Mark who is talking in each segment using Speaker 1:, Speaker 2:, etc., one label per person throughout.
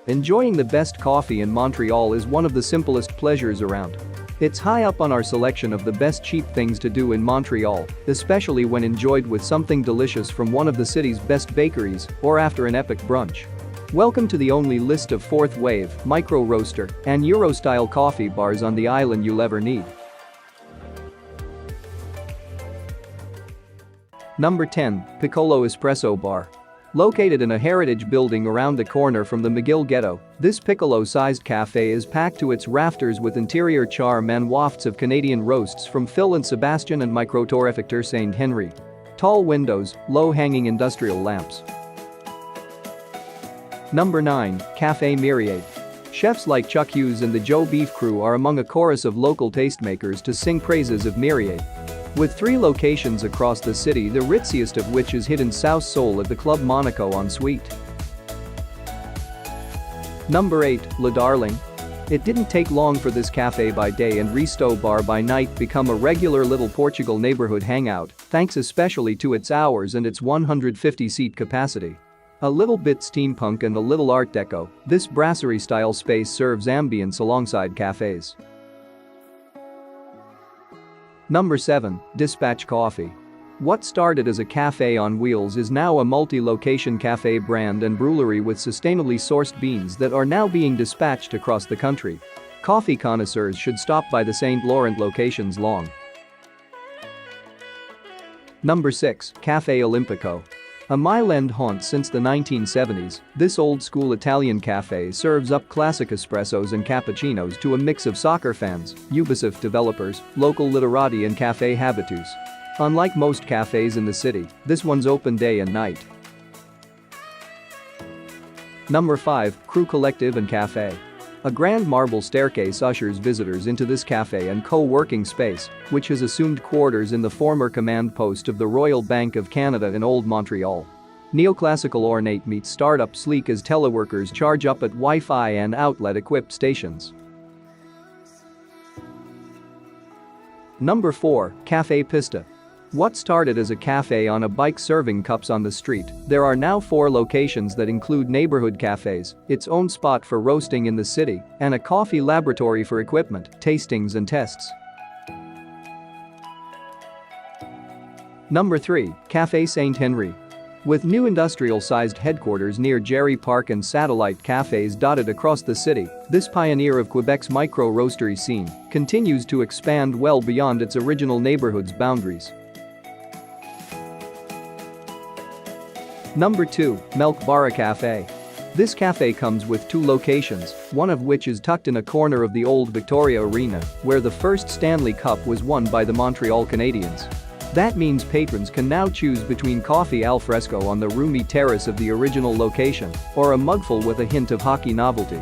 Speaker 1: Enjoying the best coffee in Montreal is one of the simplest pleasures around. It's high up on our selection of the best cheap things to do in Montreal, especially when enjoyed with something delicious from one of the city's best bakeries or after an epic brunch. Welcome to the only list of fourth wave, micro roaster, and Euro-style coffee bars on the island you'll ever need. Number 10. Picolo Espresso Bar. Located in a heritage building around the corner from the McGill Ghetto, this Picolo-sized cafe is packed to its rafters with interior charm and wafts of Canadian roasts from Phil and Sebastian and Micro-Torréfacteur St. Henry. Tall windows, low-hanging industrial lamps. Number 9. Cafe Myriade. Chefs like Chuck Hughes and the Joe Beef crew are among a chorus of local tastemakers to sing praises of Myriade. With 3 locations across the city, the ritziest of which is hidden South Seoul at the Club Monaco en suite. Number 8. Le Darling. It didn't take long for this cafe by day and Resto bar by night become a regular little Portugal neighborhood hangout, thanks especially to its hours and its 150-seat capacity. A little bit steampunk and a little art deco, this brasserie-style space serves ambience alongside cafes. Number 7. Dispatch Coffee. What started as a cafe on wheels is now a multi-location cafe brand and brewery with sustainably sourced beans that are now being dispatched across the country. Coffee connoisseurs should stop by the St. Laurent locations long. Number 6. Cafe Olympico. A mile-end haunt since the 1970s, this old-school Italian cafe serves up classic espressos and cappuccinos to a mix of soccer fans, Ubisoft developers, local literati and cafe habitus. Unlike most cafes in the city, this one's open day and night. Number 5. Crew Collective and Cafe. A grand marble staircase ushers visitors into this cafe and co-working space, which has assumed quarters in the former command post of the Royal Bank of Canada in Old Montreal. Neoclassical ornate meets startup sleek as teleworkers charge up at Wi-Fi and outlet-equipped stations. Number 4. Cafe Pista. What started as a cafe on a bike serving cups on the street, there are now 4 locations that include neighborhood cafes, its own spot for roasting in the city, and a coffee laboratory for equipment, tastings and tests. Number 3. Cafe St. Henry. With new industrial-sized headquarters near Jerry Park and satellite cafes dotted across the city, this pioneer of Quebec's micro-roastery scene continues to expand well beyond its original neighborhood's boundaries. Number 2. Milk Barra Cafe. This cafe comes with 2 locations, one of which is tucked in a corner of the old Victoria Arena, where the first Stanley Cup was won by the Montreal Canadiens. That means patrons can now choose between coffee al fresco on the roomy terrace of the original location or a mugful with a hint of hockey novelty.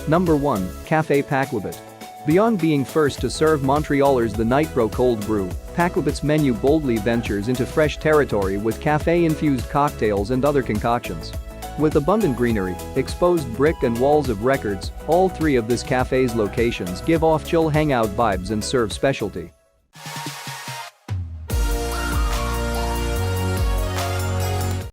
Speaker 1: Number 1. Cafe Paquebot. Beyond being first to serve Montrealers the Nitro Cold Brew, Paquebot's menu boldly ventures into fresh territory with cafe-infused cocktails and other concoctions. With abundant greenery, exposed brick and walls of records, all 3 of this cafe's locations give off chill hangout vibes and serve specialty.